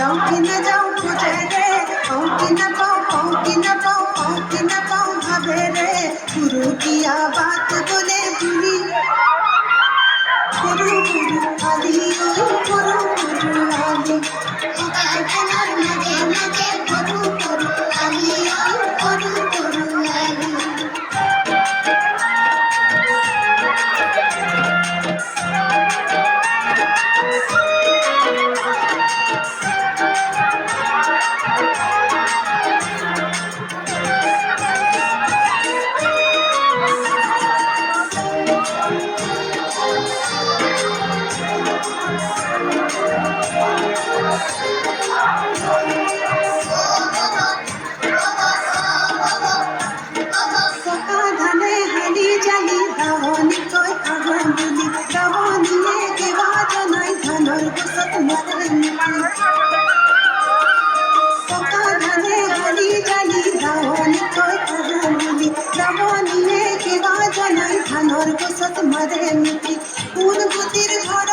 जाऊं कि न जाऊं तुझे रे पाऊं कि न पाऊं पाऊं कि न पाऊं पाऊं कि न पाऊं भावे रे गुरु किया बात बोले भूली गुरु गुरु आली गुरु गुरु आली नगे नगे गुरु गुरु आली गुरु गुरु आली ধানৰ গছত মাৰে নেকি কোন বুদ্ধিৰ ঘৰ